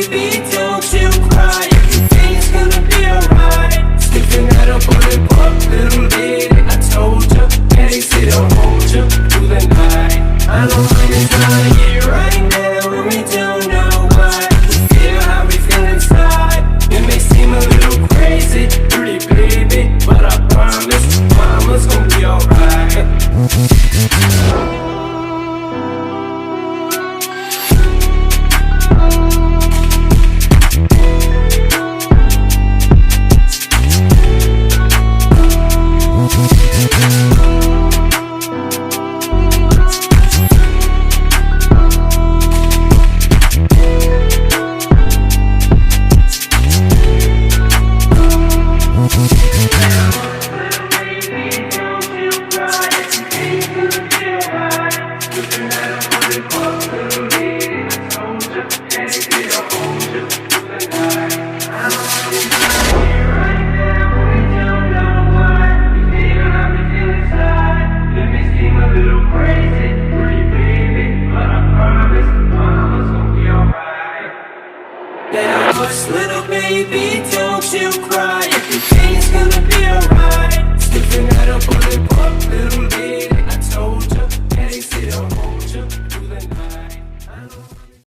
baby, don't you cry. Everything's gonna be alright. Sniffing at a bullet pop, little lady. I told ya, daddy said I'll hold ya through the night. I know when it's trying to get right now, and we don't know why. We feel how we feel inside. It may seem a little crazy, pretty baby, but I promise, mama's gonna be alright. Little baby, don't you cry.